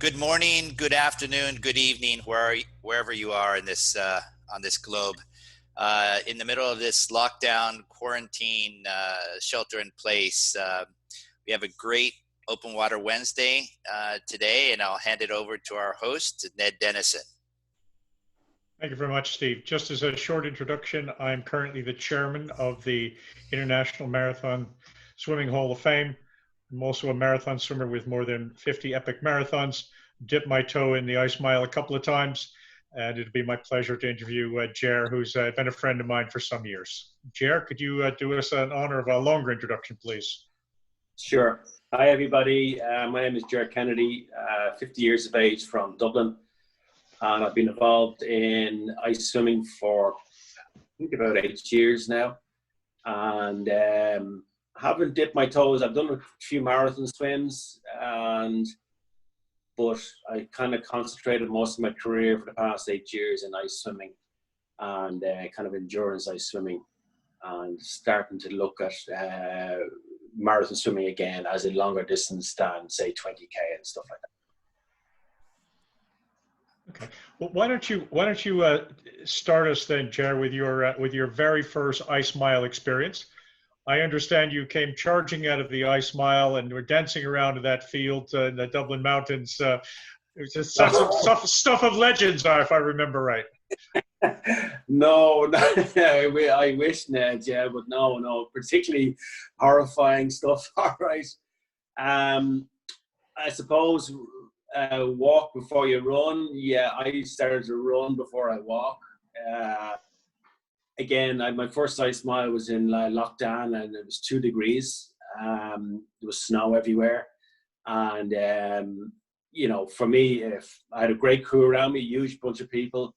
Good morning, good afternoon, good evening, wherever you are in this on this globe. In the middle of this lockdown, quarantine, shelter in place, we have a great Open Water Wednesday today, and I'll hand it over to our host, Ned Dennison. Thank you very much, Steve. Just as a short introduction, I'm currently the chairman of the International Marathon Swimming Hall of Fame. I'm also a marathon swimmer with more than 50 epic marathons. Dipped my toe in the ice mile a couple of times, and it'd be my pleasure to interview Ger, who's been a friend of mine for some years. Ger, could you do us an honor of a longer introduction, please? Sure. Hi, everybody. My name is Ger Kennedy, 50 years of age from Dublin, and I've been involved in ice swimming for, I think, about 8 years now. And haven't dipped my toes. I've done a few marathon swims, but I kind of concentrated most of my career for the past 8 years in ice swimming and kind of endurance ice swimming, and starting to look at marathon swimming again as a longer distance than, say, 20K and stuff like that. Okay. Well, why don't you start us then, Ger, with your very first ice mile experience? I understand you came charging out of the ice mile and were dancing around in that field in the Dublin mountains. It was just stuff of legends, if I remember right. No, I wish, Ned, yeah, but no, particularly horrifying stuff. All right. I suppose walk before you run. Yeah, I started to run before I walk. Again, my first ice mile was in lockdown, and it was 2 degrees. There was snow everywhere. And, for me, if I had a great crew around me, huge bunch of people.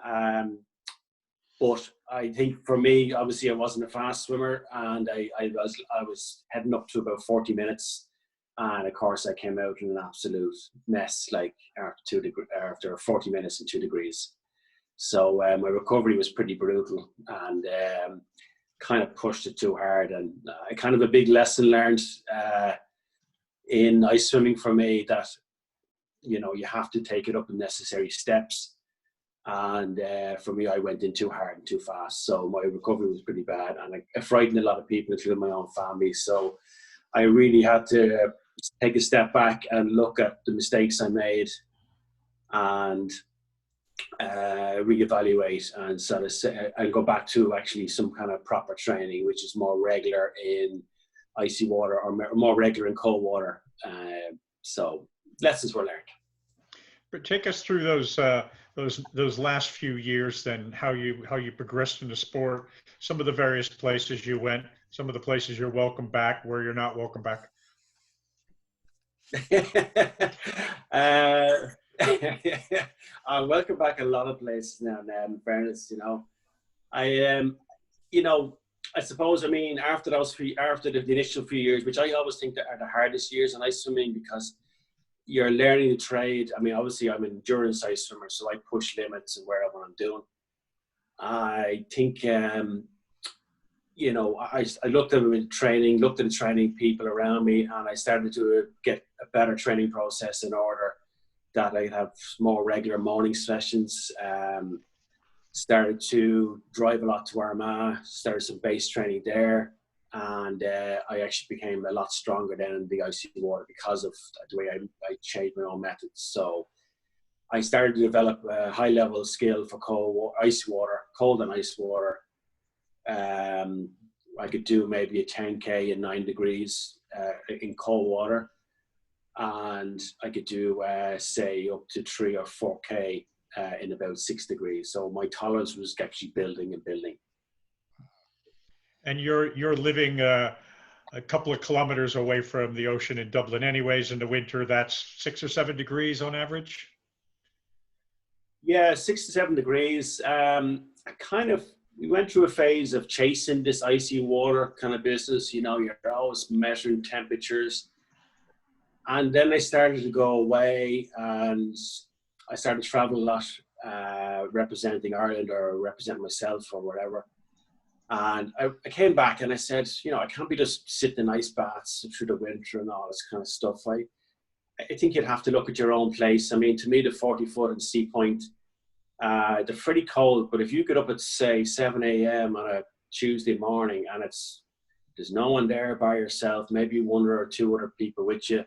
But I think for me, obviously, I wasn't a fast swimmer, and I was heading up to about 40 minutes. And of course, I came out in an absolute mess, like after 40 minutes and 2 degrees. So my recovery was pretty brutal, and kind of pushed it too hard. And kind of a big lesson learned in ice swimming for me, that you have to take it up in necessary steps. And for me, I went in too hard and too fast, so my recovery was pretty bad, and I frightened a lot of people, including my own family. So I really had to take a step back and look at the mistakes I made, and reevaluate and sort of and go back to actually some kind of proper training, which is more regular in icy water or more regular in cold water. So lessons were learned. But take us through those last few years, then, how you progressed in the sport, some of the various places you went, some of the places you're welcome back, where you're not welcome back. I'm welcome back a lot of places now, in fairness. I suppose, after the initial few years, which I always think that are the hardest years in ice swimming, because you're learning the trade. Obviously I'm an endurance ice swimmer, so I push limits and wherever I'm doing. I think I looked at the training people around me, and I started to get a better training process in order, that I'd have more regular morning sessions. Started to drive a lot to Armagh, started some base training there, and I actually became a lot stronger then in the icy water because of the way I changed my own methods. So I started to develop a high-level skill for cold and ice water. I could do maybe a 10K in 9 degrees in cold water, and I could do say up to 3 or 4K in about 6 degrees. So my tolerance was actually building and building. And you're living a couple of kilometers away from the ocean in Dublin anyways. In the winter, that's 6 or 7 degrees on average? Yeah, 6 to 7 degrees. We went through a phase of chasing this icy water kind of business. You're always measuring temperatures. And then I started to go away, and I started to travel a lot, representing Ireland or representing myself or whatever. And I came back and I said, I can't be just sitting in ice baths through the winter and all this kind of stuff. I think you'd have to look at your own place. I mean, to me, the 40 foot and Sea Point, they're pretty cold, but if you get up at, say, 7 a.m. on a Tuesday morning and there's no one there by yourself, maybe one or two other people with you,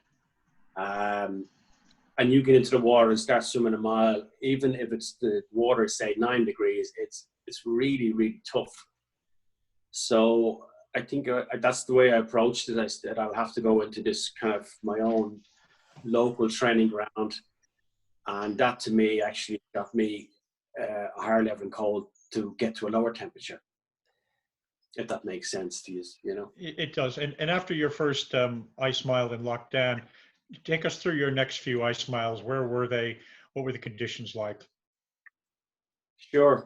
and you get into the water and start swimming a mile, even if it's the water is, say, 9 degrees, it's really, really tough. So I think that's the way I approached it. I said I'll have to go into this kind of my own local training ground, and that to me actually got me a higher level in cold to get to a lower temperature, if that makes sense to you, you know. It does. And after your first ice mile in Loch Dan, take us through your next few ice miles. Where were they? What were the conditions like? Sure.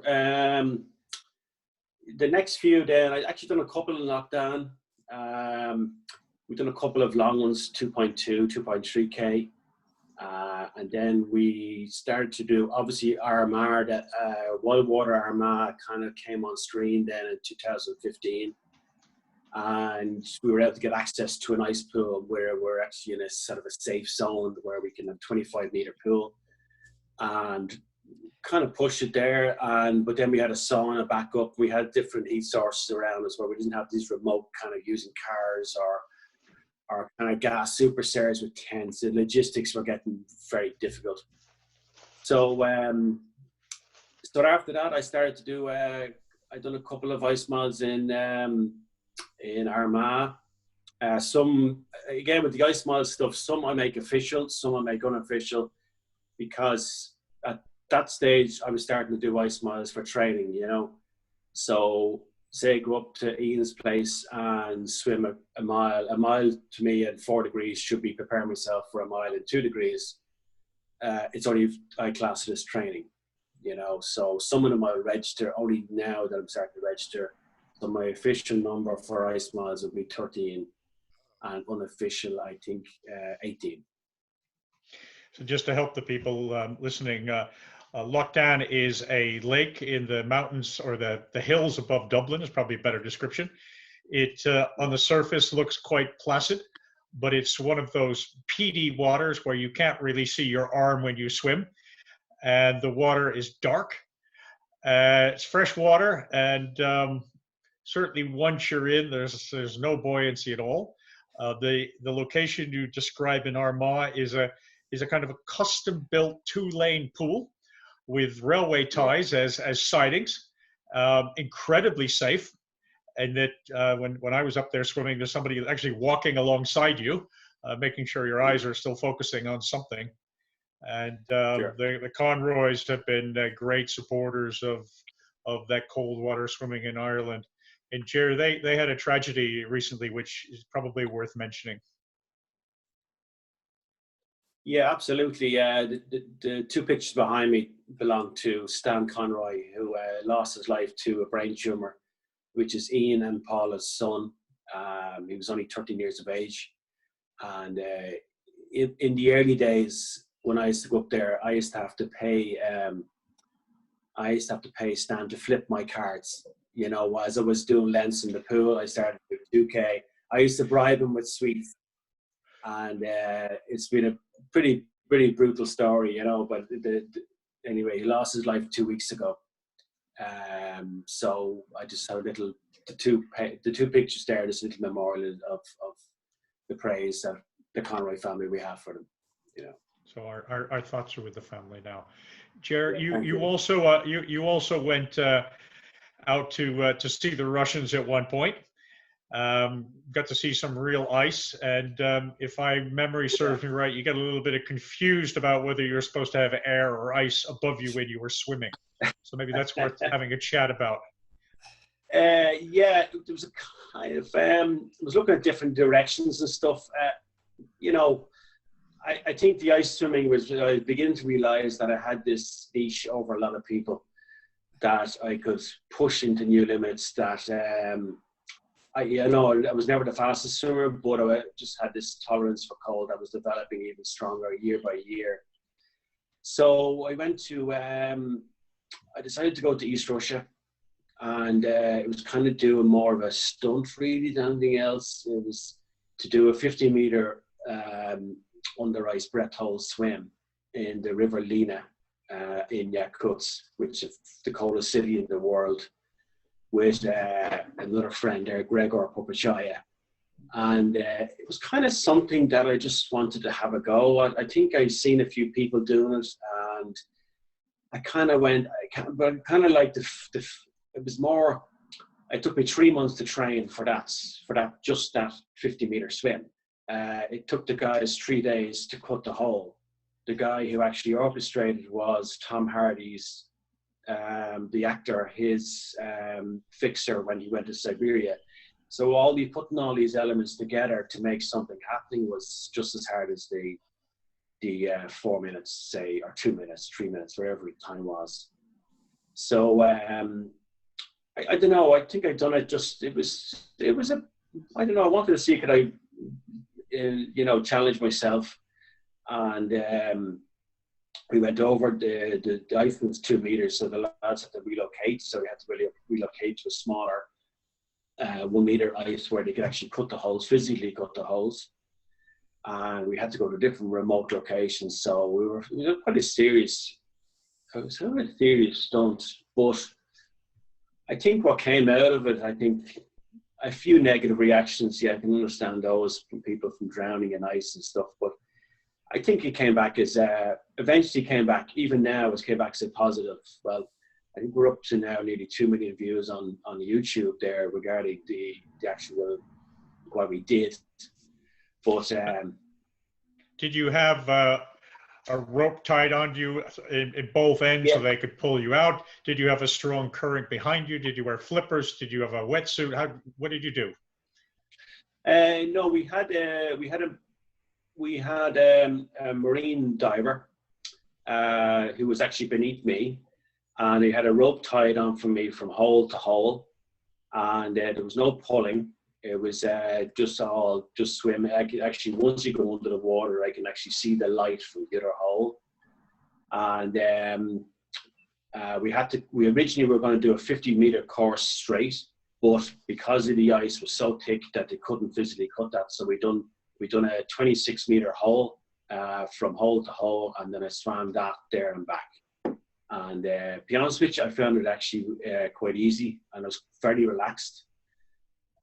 The next few then, I actually done a couple in Loch Dan. We've done a couple of long ones, 2.2, 2.3K. And then we started to do, obviously, Armagh, Wildwater Armagh kind of came on stream then in 2015. And we were able to get access to an ice pool where we're actually in a sort of a safe zone where we can have 25-meter pool and kind of push it there. But then we had a sauna back up. We had different heat sources around us where we didn't have these remote kind of using cars or kind of gas super stairs with tents. The logistics were getting very difficult. So after that, I started to do, I done a couple of ice miles in Armagh. Some, again, with the ice mile stuff, some I make official, some I make unofficial, because at that stage I was starting to do ice miles for training, you know. So say go up to Ian's place and swim a mile. A mile to me at 4 degrees should be preparing myself for a mile at 2 degrees. It's only, I class it as training, you know. So some of them I'll register only now that I'm starting to register. So my official number for ice miles would be 13 and unofficial, I think, 18. So just to help the people listening, Loch Dan is a lake in the mountains or the hills above Dublin is probably a better description. It on the surface looks quite placid, but it's one of those peaty waters where you can't really see your arm when you swim. And the water is dark. It's fresh water, and certainly once you're in, there's no buoyancy at all. The location you describe in Armagh is a kind of a custom-built 2-lane pool with railway ties as sidings, incredibly safe. And that when I was up there swimming, there's somebody actually walking alongside you, making sure your eyes are still focusing on something. And Sure. the Conroys have been great supporters of that cold water swimming in Ireland. And Ger, they had a tragedy recently, which is probably worth mentioning. Yeah, absolutely. The two pictures behind me belong to Stan Conroy, who lost his life to a brain tumor, which is Ian and Paula's son. He was only 13 years of age. And in the early days, when I used to go up there, I used to have to pay Stan to flip my cards. You know, as I was doing lengths in the pool, I started with 2K. I used to bribe him with sweets. And it's been a pretty brutal story, you know, but anyway, he lost his life 2 weeks ago. So I just have the two pictures there, this little memorial of the praise that the Conroy family we have for them, you know. So our thoughts are with the family now. Ger, Yeah, you also went out to see the Russians at one point. Got to see some real ice, and if my memory serves me right, you got a little bit confused about whether you were supposed to have air or ice above you when you were swimming. So maybe that's worth having a chat about. Yeah, it was a kind of I was looking at different directions and stuff. You know, I think the ice swimming was, I was beginning to realize that I had this niche over a lot of people, that I could push into new limits, that I was never the fastest swimmer, but I just had this tolerance for cold that was developing even stronger year by year. So I went to, I decided to go to East Russia, and it was kind of doing more of a stunt really than anything else. It was to do a 50-meter under ice breath hold swim in the River Lena in Yakutsk, which is the coldest city in the world, with another friend there, Gregor Popachaya. And it was kind of something that I just wanted to have a go. I think I'd seen a few people doing it, and I kind of went, but kind of like it was more, it took me 3 months to train for that 50-meter swim. It took the guys 3 days to cut the hole. The guy who actually orchestrated was Tom Hardy's, the actor, his fixer when he went to Siberia. So putting all these elements together to make something happening was just as hard as the 4 minutes, say, or 2 minutes, 3 minutes, wherever the time was. So I don't know. I think I'd done it. It was I don't know. I wanted to see could I, challenge myself, and we went over the ice was 2 meters, so the lads had to relocate. So we had to really relocate to a smaller 1 meter ice where they could actually physically cut the holes. And we had to go to different remote locations. So we were quite a serious, stunt. But I think what came out of it, I think a few negative reactions. Yeah, I can understand those from people from drowning in ice and stuff. But I think it came back as, eventually came back, even now, came back as a positive. Well, I think we're up to now nearly 2 million views on YouTube there regarding the actual, what we did. But did you have a rope tied onto you in both ends so they could pull you out? Did you have a strong current behind you? Did you wear flippers? Did you have a wetsuit? What did you do? No, we had a marine diver who was actually beneath me, and he had a rope tied on for me from hole to hole, and there was no pulling. It was just swim. Actually, once you go under the water, I can actually see the light from the other hole. And we originally were going to do a 50-meter course straight, but because of the ice was so thick that they couldn't physically cut that, so we done a 26-meter hole from hole to hole, and then I swam that there and back. And to be honest with you, I found it actually quite easy, and I was fairly relaxed.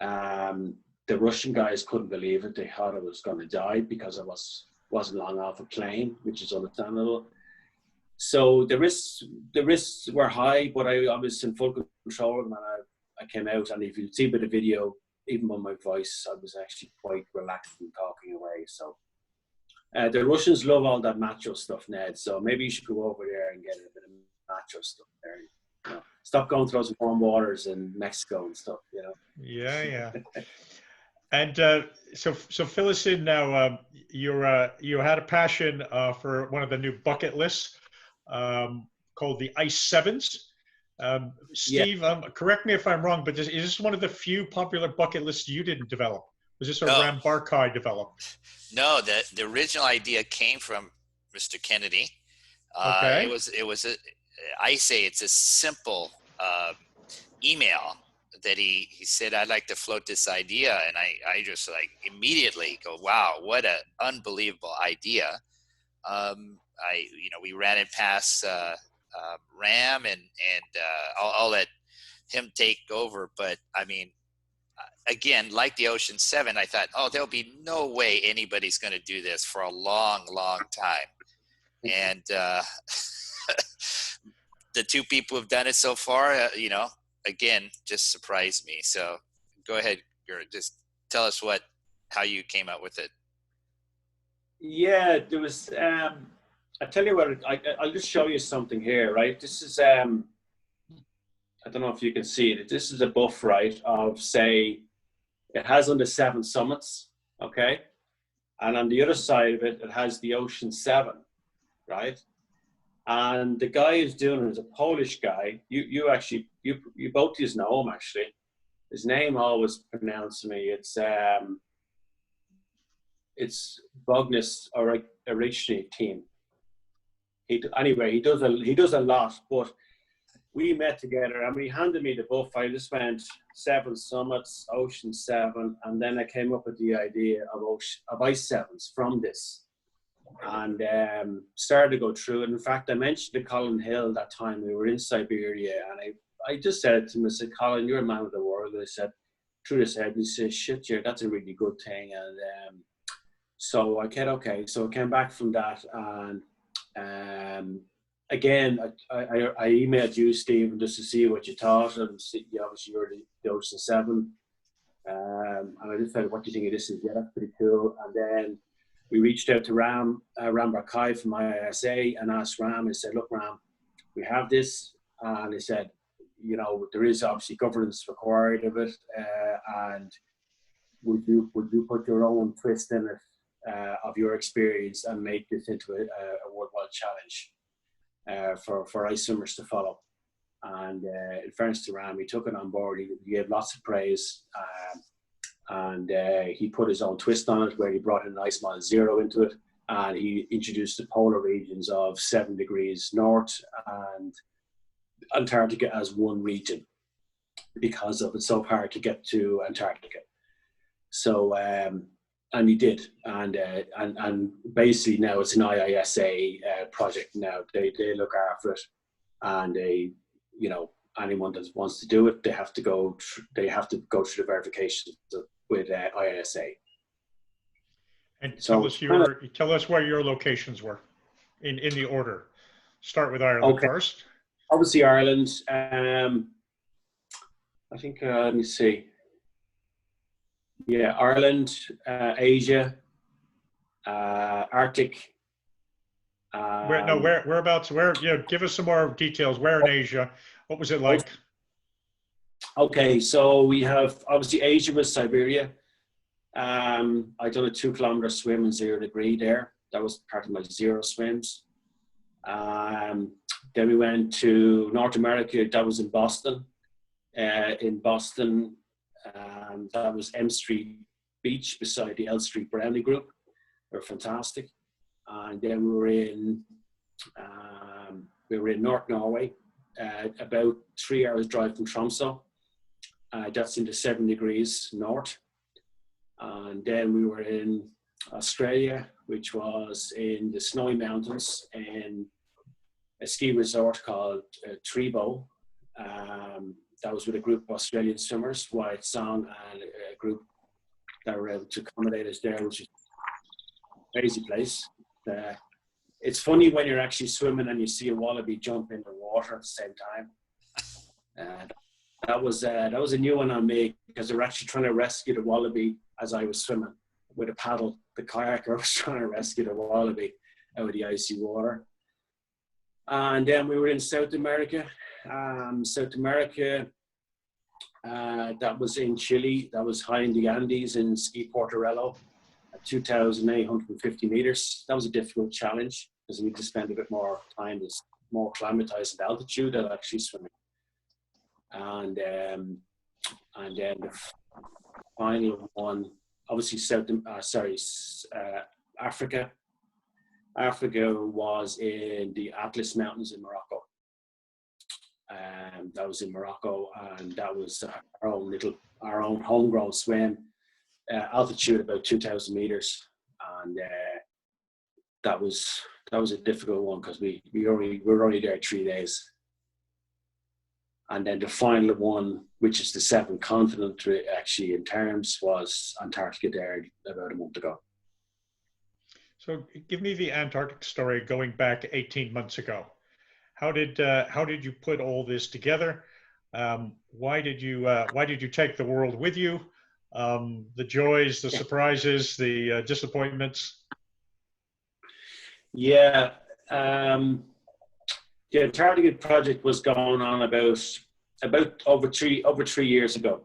The Russian guys couldn't believe it. They thought I was going to die because I wasn't long off a plane, which is understandable. So the risks were high, but I was in full control, and I came out. And if you see by the video, even on my voice, I was actually quite relaxed and talking away. So the Russians love all that macho stuff, Ned. So maybe you should go over there and get a bit of macho stuff there. Stop going to those warm waters in Mexico and stuff, Yeah. And so fill us in now. You had a passion for one of the new bucket lists called the Ice Sevens. Steve, correct me if I'm wrong, but is this one of the few popular bucket lists you didn't develop? Was this a Ram Barkai developed? No, the original idea came from Mr. Kennedy. Okay. It was I say it's a simple email that he said, I'd like to float this idea. And I just immediately go, wow, what an unbelievable idea. We ran it past Ram and I'll let him take over. But I mean, again, like the Ocean 7, I thought, there'll be no way anybody's going to do this for a long, long time. And the two people who've done it so far, again, just surprised me. So go ahead, Gert, just tell us how you came up with it. Yeah, there was, I tell you what, I'll just show you something here, right? This is, I don't know if you can see it. This is a buff, right, of, say, it has under 7 summits, okay? And on the other side of it, it has the Ocean 7, right? And the guy who's doing it is a Polish guy. You both of you know him, actually. His name always pronounced me. It's Bognis Orichny team. He does a lot, but we met together and he handed me the buff. I just went 7 summits, Ocean 7, and then I came up with the idea of Ice Sevens from this. and started to go through it. In fact, I mentioned to Colin Hill that time we were in Siberia, and I just said to him, I said, Colin, you're a man of the world. I said, through his head, he says, shit, yeah, that's a really good thing. And so I said, okay. So I came back from that, and again, I emailed you, Stephen, just to see what you thought. And obviously, you're the Ocean 7. And I just said, what do you think of this? Yeah, that's pretty cool. And then we reached out to Ram Barkai from IISA and asked Ram and said, look, Ram, we have this. And he said, there is obviously governance required of it. And would you put your own twist in it of your experience and make this into a worldwide challenge for ice swimmers to follow? And in fairness to Ram, he took it on board. He gave lots of praise. And he put his own twist on it, where he brought in Ice Mile Zero into it, and he introduced the polar regions of 7 degrees north and Antarctica as one region, because of it's so hard to get to Antarctica. So and he did, and basically now it's an IISA project. Now they look after it, and anyone that wants to do it, they have to go through the verification with IISA. And tell us where your locations were in the order. Start with Ireland first. Obviously Ireland. I think let me see. Yeah, Ireland, Asia, Arctic. Whereabouts? Give us some more details. Where in Asia? What was it like? Okay, so we have obviously Asia was Siberia. I done a 2 kilometer swim in 0 degree there. That was part of my zero swims. Then we went to North America. That was in Boston. That was M Street Beach beside the L Street Brownie Group. They're fantastic. And then we were in North Norway, about 3 hours drive from Tromsø. That's into 7 degrees north. And then we were in Australia, which was in the Snowy Mountains in a ski resort called Treebo. That was with a group of Australian swimmers, Wyatt Song and a group that were able to accommodate us there, which is a crazy place. It's funny when you're actually swimming and you see a wallaby jump in the water at the same time. That was a new one on me, because they were actually trying to rescue the wallaby as I was swimming with a paddle. The kayaker was trying to rescue the wallaby out of the icy water. And then we were in South America. That was in Chile. That was high in the Andes in Ski Portorello at 2,850 meters. That was a difficult challenge, because you need to spend a bit more time. It's more acclimatized at altitude than actually swimming. And then the final one, obviously Africa. Africa was in the Atlas Mountains in Morocco. That was in Morocco, and that was our own homegrown swim, altitude about 2,000 meters, and that was a difficult one, because we were only there 3 days. And then the final one, which is the 7th continent actually in terms, was Antarctica there about a month ago. So give me the Antarctic story going back 18 months ago. How did you put all this together? Why did you take the world with you? The joys, the surprises, the disappointments. Yeah, the Antarctica project was going on about over three years ago.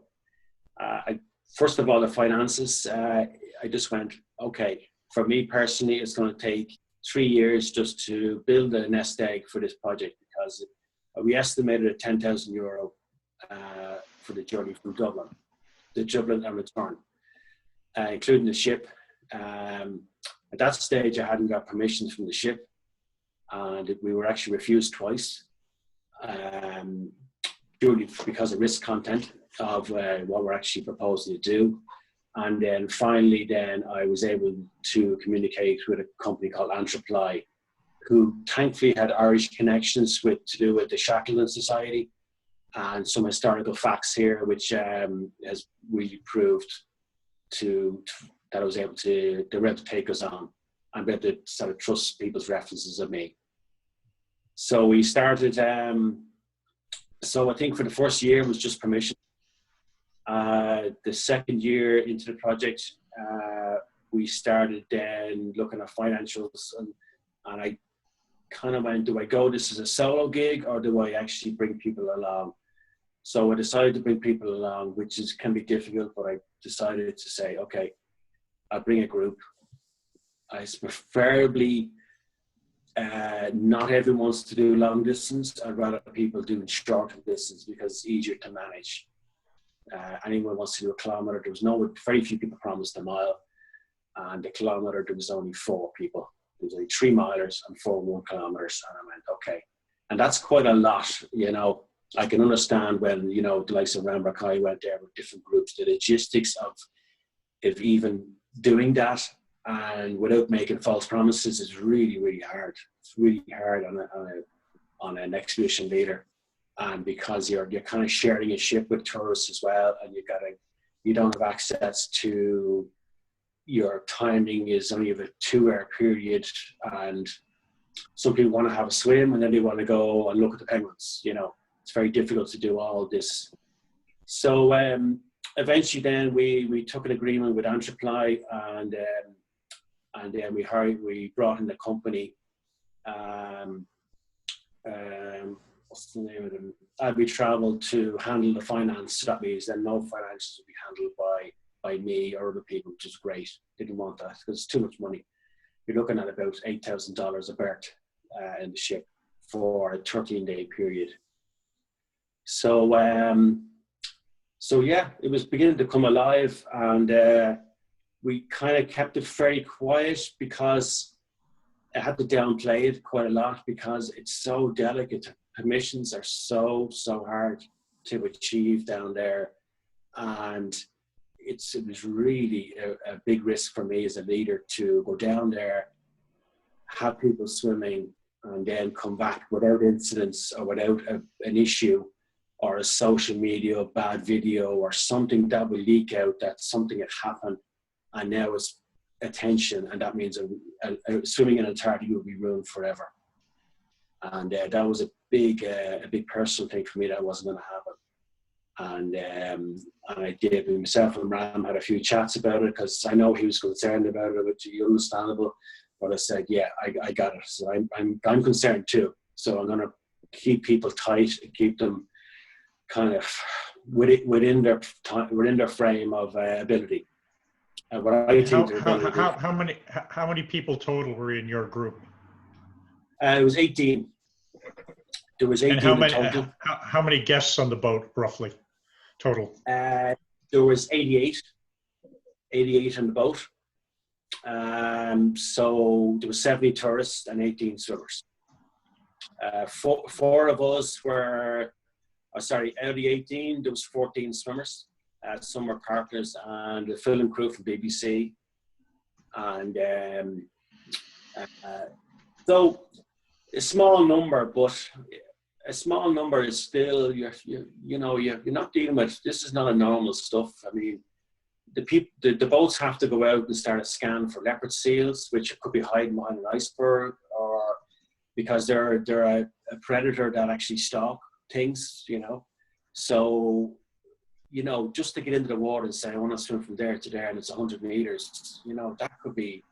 First of all, the finances. I just went, okay. For me personally, it's going to take 3 years just to build a nest egg for this project, because we estimated at €10,000 for the journey from Dublin and return, including the ship. At that stage, I hadn't got permission from the ship, and we were actually refused twice, purely because of risk content of what we're actually proposing to do. And then finally, then I was able to communicate with a company called Anthroply, who thankfully had Irish connections to do with the Shackleton Society and some historical facts here, which has really proved that I was able to, they were able to take us on and be able to sort of trust people's references of me. So we started, so I think for the first year it was just permission. The second year into the project, we started then looking at financials, and I kind of went, do I go this as a solo gig or do I actually bring people along? So I decided to bring people along, which can be difficult, but I decided to say, okay, I'll bring a group. I preferably, not everyone wants to do long distance. I'd rather people do shorter distance because it's easier to manage. Anyone wants to do a kilometre. There was very few people promised a mile, and the kilometre there was only 4 people. There was only 3 milers and 4 1 kilometres, and I went, okay, and that's quite a lot. You know, I can understand when, you know, the likes of Ramber Kai went there with different groups. The logistics of even doing that and without making false promises is really, really hard. It's really hard on an expedition leader. And because you're kind of sharing a ship with tourists as well, and you don't have access to, your timing is only of a 2-hour period, and some people want to have a swim and then they want to go and look at the penguins. You know, it's very difficult to do all this. So eventually then we took an agreement with Anthroply, and then we brought in the company. What's the name of them? We travelled to handle the finance. So that means then no finances will be handled by me or other people, which is great. Didn't want that because it's too much money. You're looking at about $8,000 a berth in the ship for a 13-day period. So yeah, it was beginning to come alive, and we kind of kept it very quiet because I had to downplay it quite a lot because it's so delicate. Permissions are so hard to achieve down there, and it was really a big risk for me as a leader to go down there, have people swimming, and then come back without incidents or without an issue or a social media bad video or something that will leak out that something had happened, and now it's attention, and that means swimming in Antarctica will be ruined forever. And that was a big personal thing for me that wasn't going to happen. And I did. Myself and Ram had a few chats about it because I know he was concerned about it, which is understandable. But I said, yeah, I got it. So I'm concerned too. So I'm going to keep people tight and keep them kind of within their frame of ability. What I think how many people total were in your group? It was 18. There was 18 and total. How many guests on the boat, roughly, total? There was 88 on the boat. So there was 70 tourists and 18 swimmers. Four of us were, out of the 18, there was 14 swimmers. Some were partners and the film crew from BBC. And so a small number, but a small number is still, you're not dealing with, this is not a normal stuff. I mean, the boats have to go out and start a scan for leopard seals, which could be hiding behind an iceberg, or because they're a predator that actually stalk things, you know. So, you know, just to get into the water and say, I want to swim from there to there and it's 100 meters, you know, that could be,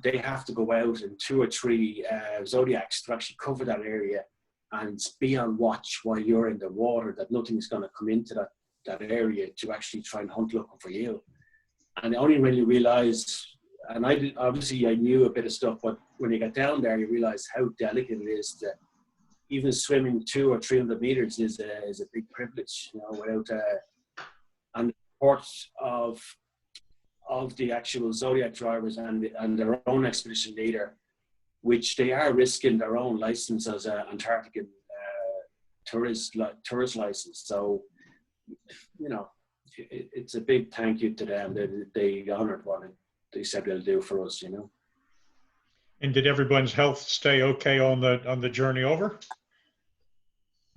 they have to go out in 2 or 3 Zodiacs to actually cover that area and be on watch while you're in the water, that nothing's going to come into that area to actually try and hunt looking for you. And only when you realize, and I knew a bit of stuff, but when you get down there, you realize how delicate it is that even swimming 200 or 300 meters is a big privilege, you know, without and the reports of the actual Zodiac drivers and their own expedition leader, which they are risking their own license as an Antarctican tourist license. So, you know, it's a big thank you to them. They honored what they said they'll do for us, you know. And did everyone's health stay okay on the journey over?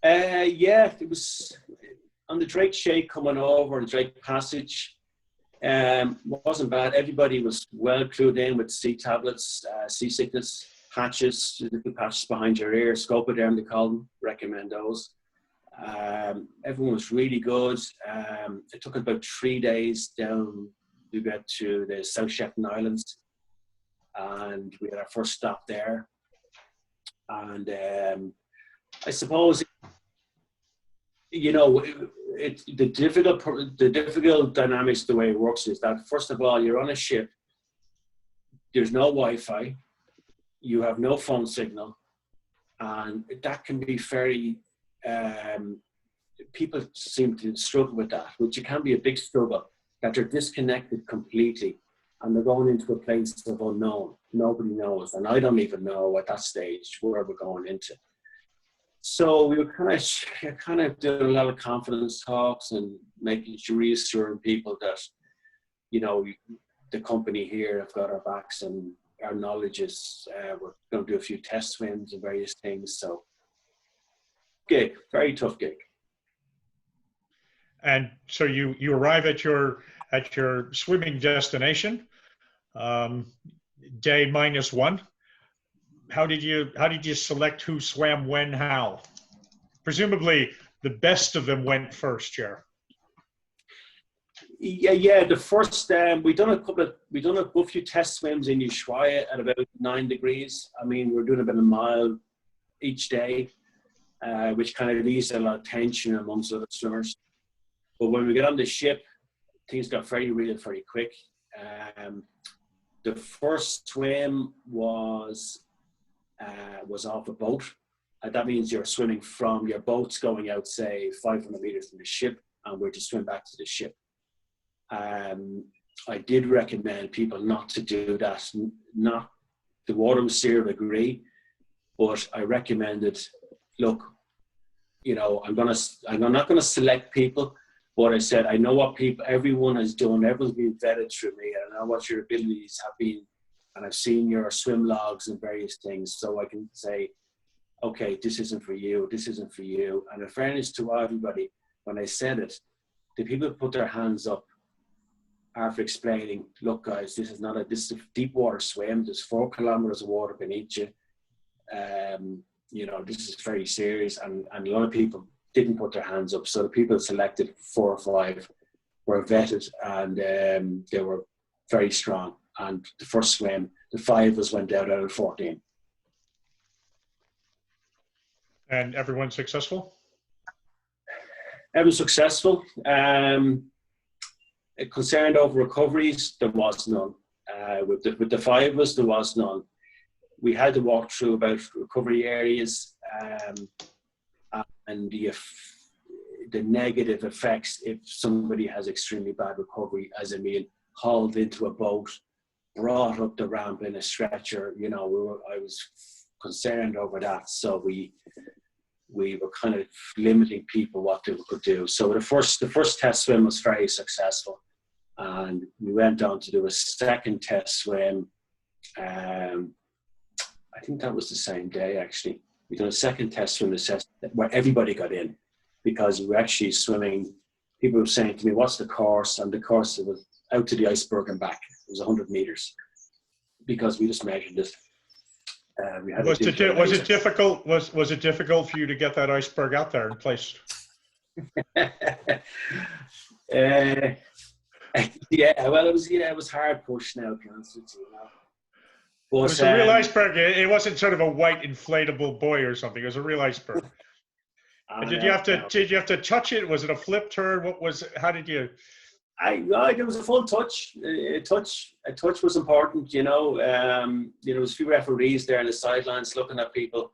Yeah, it was on the Drake Shake coming over and Drake Passage. Wasn't bad. Everybody was well clued in with sea tablets, seasickness patches, little patches behind your ear, Scopoderm they call them. Recommend those. Everyone was really good. It took about 3 days down to get to the South Shetland Islands, and we had our first stop there. And I suppose, you know, the difficult dynamics, the way it works is that, first of all, you're on a ship, there's no Wi-Fi, you have no phone signal, and that can be very, people seem to struggle with that, which it can be a big struggle, that you're disconnected completely and they're going into a place of unknown. Nobody knows, and I don't even know at that stage where we're going into. So we were kind of doing a lot of confidence talks and making sure, reassuring people that, you know, the company here have got our backs and our knowledge is, we're going to do a few test swims and various things. So gig, very tough gig. And so you arrive at your swimming destination, day -1. How did you select who swam when, how? Presumably the best of them went first, Ger. Yeah. The first we done a good few test swims in Ushuaia at about 9 degrees. I mean, we're doing about a mile each day, which kind of eased a lot of tension amongst other swimmers. But when we got on the ship, things got very real very quick. The first swim was off a boat. That means you're swimming from your boat's going out, say, 500 meters from the ship, and we're to swim back to the ship. I did recommend people not to do that. The water was 0 degree, but I recommended, look, you know, I'm not gonna select people, but I said, I know what everyone has done. Everyone's been vetted through me. I know what your abilities have been, and I've seen your swim logs and various things, so I can say, okay, this isn't for you, this isn't for you. And in fairness to everybody, when I said it, the people put their hands up after explaining, look guys, this is a deep water swim, there's 4 kilometers of water beneath you. You know, this is very serious, and a lot of people didn't put their hands up. So the people selected 4 or 5 were vetted, and they were very strong. And the first swim, the 5 of us went out of 14. And everyone successful? Everyone successful. Concerned over recoveries, there was none. With the 5 of us, there was none. We had to walk through about recovery areas, and the negative effects if somebody has extremely bad recovery, as I mean, hauled into a boat, brought up the ramp in a stretcher. You know, I was concerned over that, so we were kind of limiting people what they could do. So the first test swim was very successful, and we went on to do a second test swim. I think that was the same day, actually. We did a second test swim where everybody got in, because we were actually swimming. People were saying to me, what's the course? And the course was out to the iceberg and back. It was 100 meters, because we just measured it. Was it difficult for you to get that iceberg out there in place? Yeah, well, it was hard push now, to be honest with you, But, it was a real iceberg. It wasn't sort of a white inflatable buoy or something. It was a real iceberg. Did you have to touch it? Was it a flip turn? How did you? It was a full touch. A touch was important, you know. There was a few referees there on the sidelines looking at people.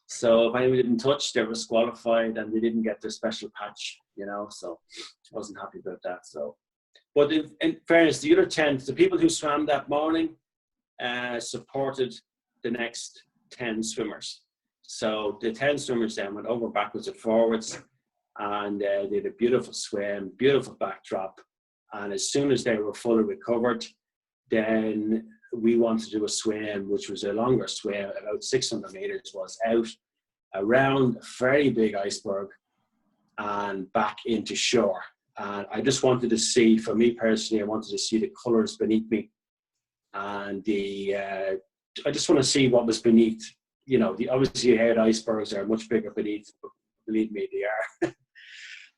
So if anyone didn't touch, they were disqualified, and they didn't get their special patch, you know. So I wasn't happy about that. So, but in fairness, the other 10, the people who swam that morning, supported the next 10 swimmers. So the 10 swimmers then went over backwards and forwards. and they did a beautiful swim, beautiful backdrop. And as soon as they were fully recovered, then we wanted to do a swim, which was a longer swim, about 600 meters, was out around a very big iceberg and back into shore. And I just wanted to see, for me personally, I wanted to see the colors beneath me. And I just want to see what was beneath. You know, obviously you heard icebergs are much bigger beneath, but believe me, they are.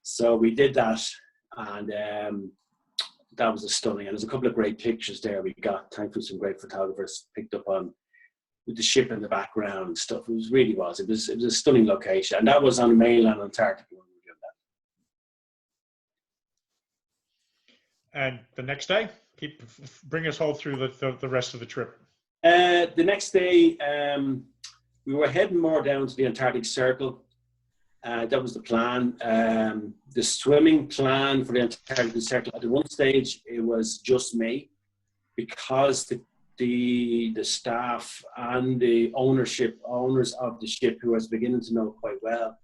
So we did that, and that was stunning. And there's a couple of great pictures there we got. Thankfully, some great photographers picked up on with the ship in the background and stuff. It was a stunning location, and that was on mainland Antarctica when we were doing that. And the next day, bring us all through the rest of the trip. The next day, we were heading more down to the Antarctic Circle. That was the plan. The swimming plan for the Antarctic Circle, at one stage, it was just me, because the staff and the owners of the ship, who I was beginning to know quite well,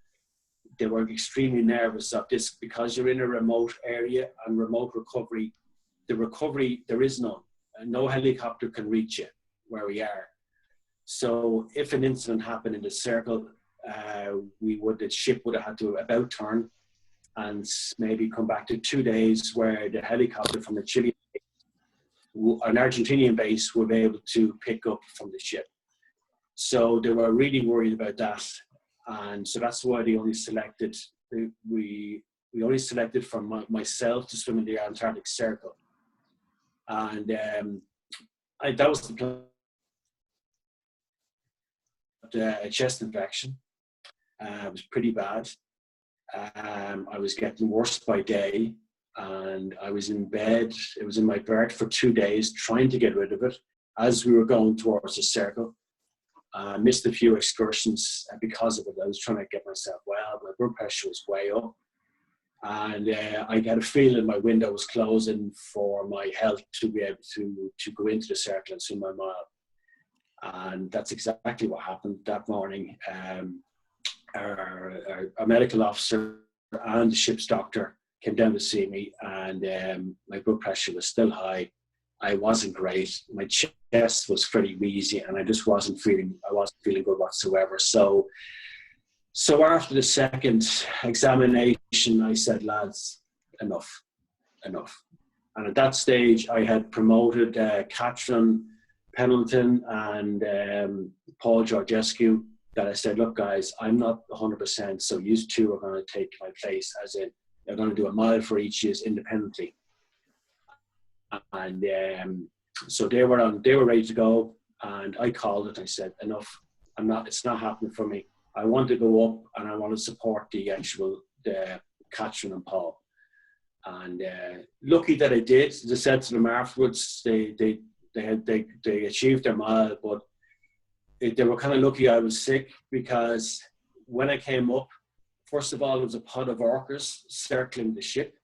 they were extremely nervous of this, because you're in a remote area and remote recovery. The recovery, there is none. No helicopter can reach you where we are. So if an incident happened in the circle, the ship would have had to about turn and maybe come back to 2 days, where the helicopter from the Chilean, an Argentinian base, would be able to pick up from the ship. So they were really worried about that, and so that's why they only selected. We only selected from myself to swim in the Antarctic Circle, and that was the plan. A chest infection. It was pretty bad. I was getting worse by day, and I was in bed. It was in my berth for 2 days, trying to get rid of it as we were going towards the circle. I missed a few excursions because of it. I was trying to get myself well. My blood pressure was way up, and I had a feeling my window was closing for my health to be able to go into the circle and swim my mile. And that's exactly what happened that morning. Our medical officer and the ship's doctor came down to see me, and my blood pressure was still high. I wasn't great. My chest was pretty wheezy, and I just wasn't feeling good whatsoever. So after the second examination, I said, lads, enough. And at that stage, I had promoted Catherine Pendleton and Paul Georgescu, that I said, look guys, I'm not 100%, so you two are going to take my place, as in they're going to do a mile for each year independently. And so they were ready to go, and I called it. I said, enough, it's not happening for me. I want to go up, and I want to support the Catherine and Paul. And lucky that I did. As I said to them afterwards, they achieved their mile, but they were kind of lucky I was sick, because when I came up, first of all, there was a pod of orcas circling the ship,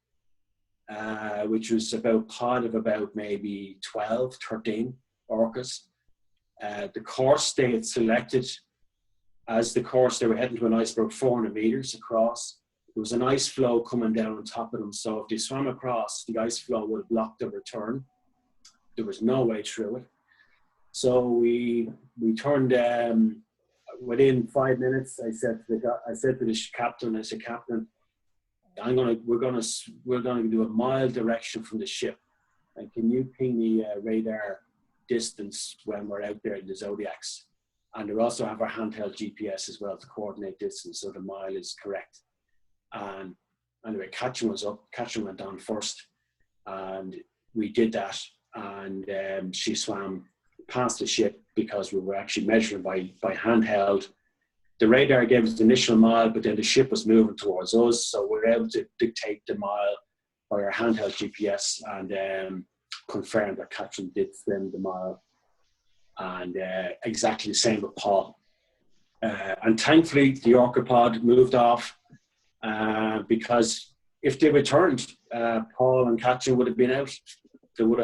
which was pod of about maybe 12, 13 orcas. The course they had selected as the course, they were heading to an iceberg 400 meters across. There was an ice flow coming down on top of them, so if they swam across, the ice flow would have blocked their return. There was no way through it. So we turned, within 5 minutes, I said to the captain, I said, Captain, we're gonna do a mile direction from the ship, and can you ping the radar distance when we're out there in the Zodiacs? And we also have our handheld GPS as well to coordinate distance, so the mile is correct. And anyway, Catherine was up. Catherine went down first, and we did that. And she swam past the ship, because we were actually measuring by handheld. The radar gave us the initial mile, but then the ship was moving towards us, so we were able to dictate the mile by our handheld GPS, and confirm that Catherine did swim the mile. And exactly the same with Paul. And thankfully, the orca pod moved off, because if they returned, Paul and Catherine would have been out. We would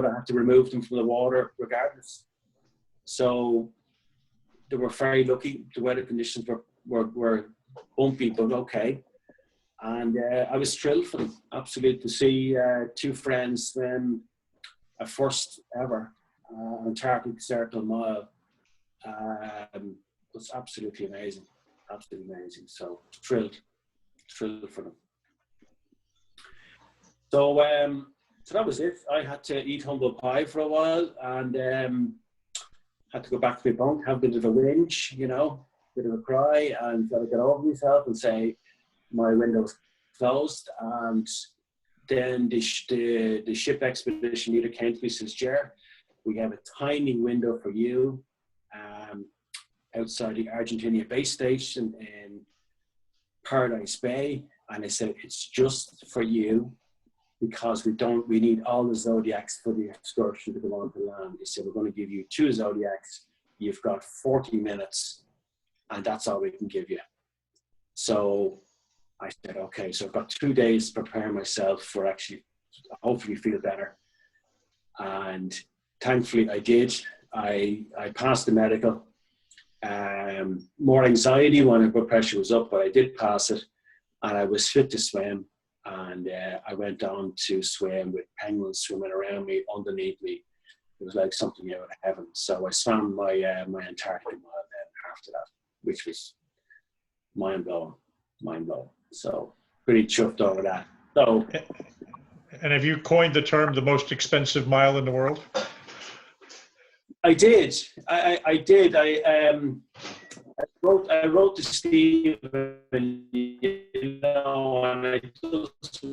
have to remove them from the water regardless. So they were very lucky. The weather conditions were bumpy, but okay. And I was thrilled for them, absolutely, to see two friends swim a first ever Antarctic Circle mile. Was absolutely amazing, absolutely amazing. So thrilled for them. So so that was it. I had to eat humble pie for a while, and had to go back to my bunk, have a bit of a whinge, you know, bit of a cry, and got to get over myself and say my window's closed. And then the ship expedition leader came to me and says, "Ger, we have a tiny window for you outside the Argentina base station in Paradise Bay." And I said, "It's just for you, because we need all the Zodiacs for the excursion to go on to land." He said, "We're going to give you 2 Zodiacs. You've got 40 minutes, and that's all we can give you." So I said, okay, so I've got 2 days to prepare myself for actually hopefully feel better. And thankfully I did. I passed the medical. More anxiety when my blood pressure was up, but I did pass it, and I was fit to swim. And I went on to swim with penguins swimming around me, underneath me. It was like something out of heaven. So I swam my Antarctic mile then after that, which was mind blowing. So pretty chuffed over that. So, And have you coined the term the most expensive mile in the world? I did. I did. I wrote to Steve, you know, and I just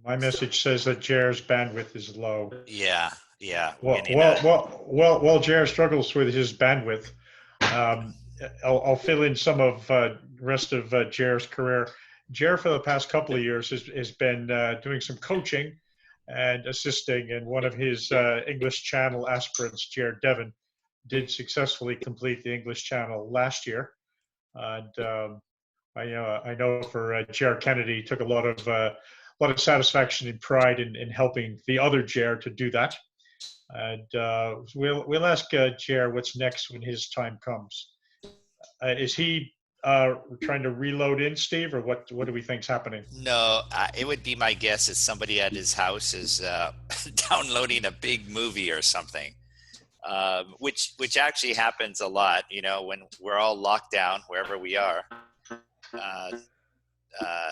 My message says that Ger's bandwidth is low. Yeah, yeah. While Jer struggles with his bandwidth, I'll fill in some of rest of Jer's career. Jer, for the past couple of years, has been doing some coaching and assisting, and one of his English Channel aspirants, Jer Devon, did successfully complete the English Channel last year. And I know for Jer Kennedy, took a lot of satisfaction and pride in helping the other Jer to do that. And we'll ask Jer what's next when his time comes. Is he trying to reload in, Steve, or what do we think's happening? No, it would be my guess that somebody at his house is downloading a big movie or something, which actually happens a lot. You know, when we're all locked down wherever we are.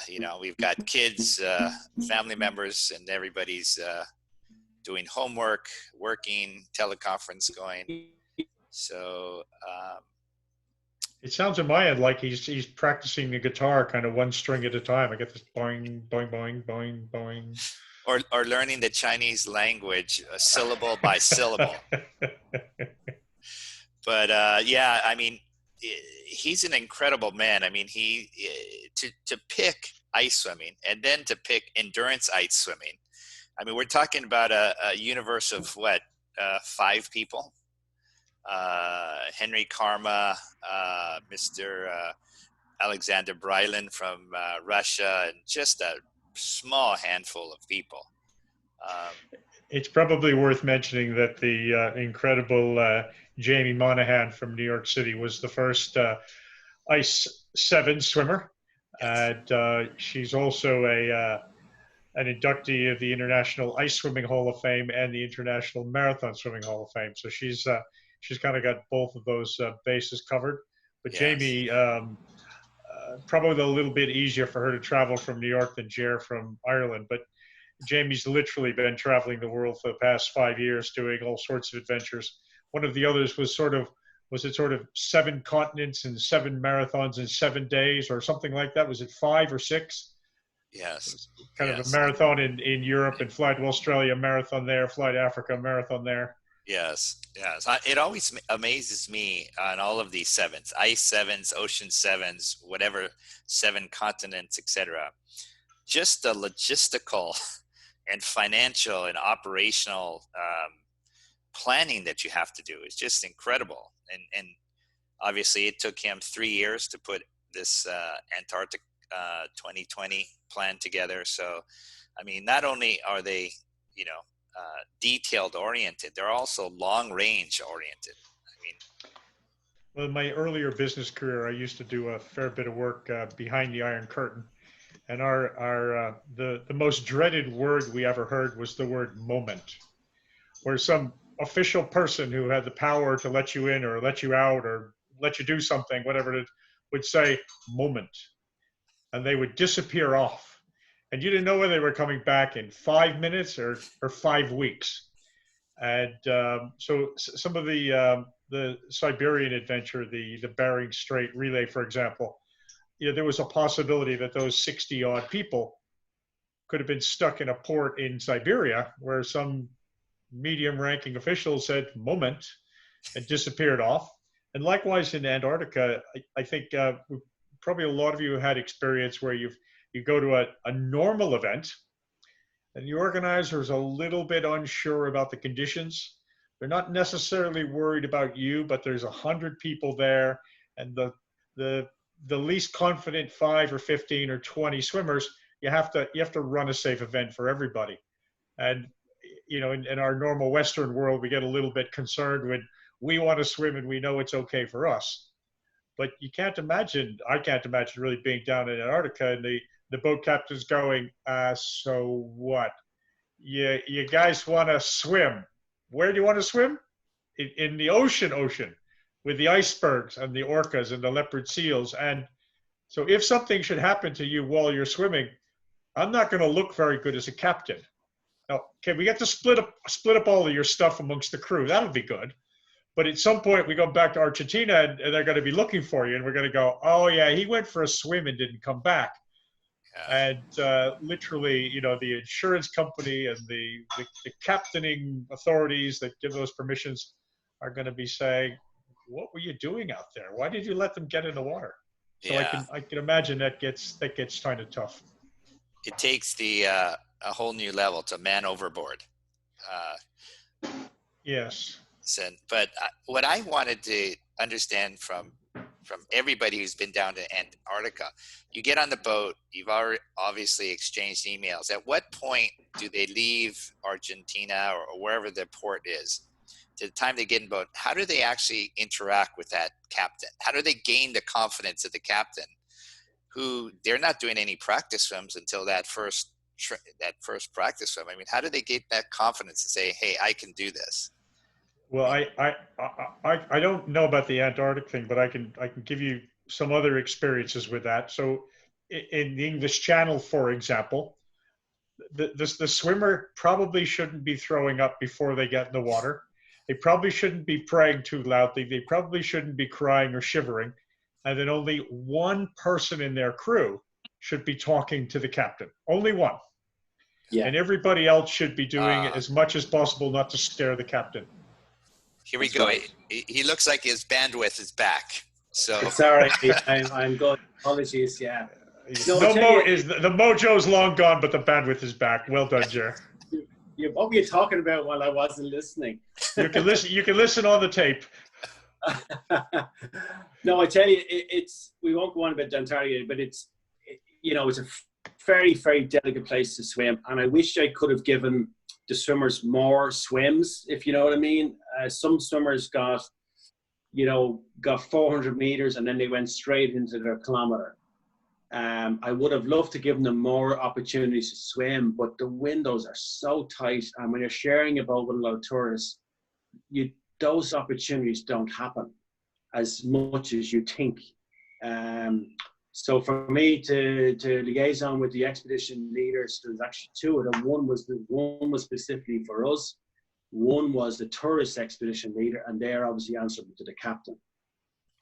You know, we've got kids, family members, and everybody's doing homework, working, teleconference going. So it sounds in my head like he's practicing the guitar kind of one string at a time. I get this boing, boing, boing, boing, boing. Or learning the Chinese language syllable by syllable. But yeah, I mean, he's an incredible man. I mean, to pick ice swimming and then to pick endurance ice swimming. I mean, we're talking about a universe of what, 5 people. Henry Karma, Mr. Alexander Brylan from Russia, and just a small handful of people. It's probably worth mentioning that the incredible Jamie Monahan from New York City was the first Ice 7 swimmer. Yes. And she's also an inductee of the International Ice Swimming Hall of Fame and the International Marathon Swimming Hall of Fame. So she's kind of got both of those bases covered. But yes. Jamie, probably a little bit easier for her to travel from New York than Jer from Ireland. But Jamie's literally been traveling the world for the past 5 years, doing all sorts of adventures. One of the others was sort of 7 continents and 7 marathons in 7 days or something like that? Was it 5 or 6? Yes. Kind of a marathon in Europe and fly to Australia, marathon there, fly to Africa, marathon there. Yes. It always amazes me on all of these 7s, ice 7s, ocean 7s, whatever, 7 continents, etc. Just the logistical and financial and operational planning that you have to do is just incredible. And obviously it took him 3 years to put this Antarctic 2020 plan together. So, I mean, not only are they, you know, detailed oriented. They're also long range oriented. I mean, well, in my earlier business career, I used to do a fair bit of work behind the Iron Curtain, and the most dreaded word we ever heard was the word moment, where some official person who had the power to let you in or let you out or let you do something, whatever it is, would say moment, and they would disappear off, and you didn't know whether they were coming back in 5 minutes or 5 weeks. And so some of the Siberian adventure, the Bering Strait relay, for example, there was a possibility that those 60 odd people could have been stuck in a port in Siberia where some medium ranking official said moment and disappeared off. And likewise in Antarctica, I think probably a lot of you had experience where you go to a normal event and the organizer is a little bit unsure about the conditions. They're not necessarily worried about you, but there's 100 people there, and the least confident 5 or 15 or 20 swimmers, you have to run a safe event for everybody. And in our normal Western world, we get a little bit concerned when we want to swim and we know it's okay for us. But I can't imagine really being down in Antarctica and the boat captain's going, so what? You guys want to swim? Where do you want to swim? In the ocean with the icebergs and the orcas and the leopard seals. And so if something should happen to you while you're swimming, I'm not going to look very good as a captain. Now, okay, we get to split up all of your stuff amongst the crew. That'll be good. But at some point, we go back to Argentina, and they're going to be looking for you, and we're going to go, oh, yeah, he went for a swim and didn't come back. Yeah. And literally, the insurance company and the captaining authorities that give those permissions are going to be saying, what were you doing out there? Why did you let them get in the water? So yeah. I can imagine that gets kind of tough. It takes a whole new level to man overboard. Yes. But what I wanted to understand from everybody who's been down to Antarctica, you get on the boat, you've already obviously exchanged emails. At what point do they leave Argentina or wherever their port is? To the time they get in boat, how do they actually interact with that captain? How do they gain the confidence of the captain, who they're not doing any practice swims until that first practice swim? I mean, how do they get that confidence to say, hey, I can do this? Well, I don't know about the Antarctic thing, but I can give you some other experiences with that. So in the English Channel, for example, the swimmer probably shouldn't be throwing up before they get in the water. They probably shouldn't be praying too loudly. They probably shouldn't be crying or shivering. And then only one person in their crew should be talking to the captain. Only one. Yeah. And everybody else should be doing as much as possible not to scare the captain. Here we go. He looks like his bandwidth is back. So sorry, I'm good. Apologies. Yeah. The mojo's long gone, but the bandwidth is back. Well done, Jer. What were you talking about while I wasn't listening? You can listen. You can listen on the tape. No, I tell you, we won't go on about Antarctica, but it's a very, very delicate place to swim, and I wish I could have given the swimmers more swims, if you know what I mean. Some swimmers got 400 meters and then they went straight into their kilometer. I would have loved to give them more opportunities to swim, but the windows are so tight, and when you're sharing a boat with a lot of tourists, those opportunities don't happen as much as you think. So for me to liaison with the expedition leaders, there's actually two of them. One was specifically for us. One was the tourist expedition leader, and they're obviously answerable to the captain.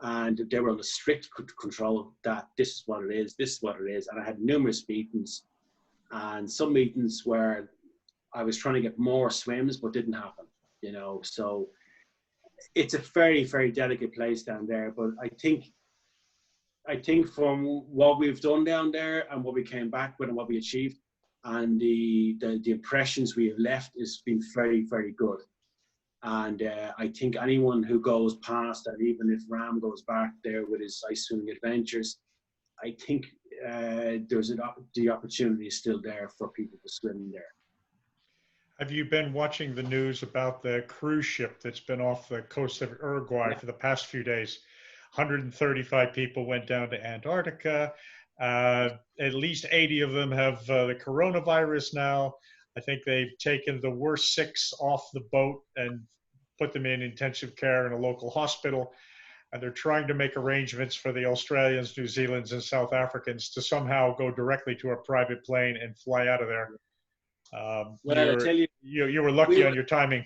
And they were under strict control that this is what it is, this is what it is. And I had numerous meetings, and some meetings where I was trying to get more swims, but didn't happen, So it's a very, very delicate place down there. But I think from what we've done down there and what we came back with and what we achieved and the impressions we have left has been very, very good. And I think anyone who goes past, and even if Ram goes back there with his ice swimming adventures, I think the opportunity is still there for people to swim there. Have you been watching the news about the cruise ship that's been off the coast of Uruguay Yeah. for the past few days? 135 people went down to Antarctica. At least 80 of them have the coronavirus now. I think they've taken the worst 6 off the boat and put them in intensive care in a local hospital. And they're trying to make arrangements for the Australians, New Zealanders, and South Africans to somehow go directly to a private plane and fly out of there. Well, I tell you, you were lucky on your timing.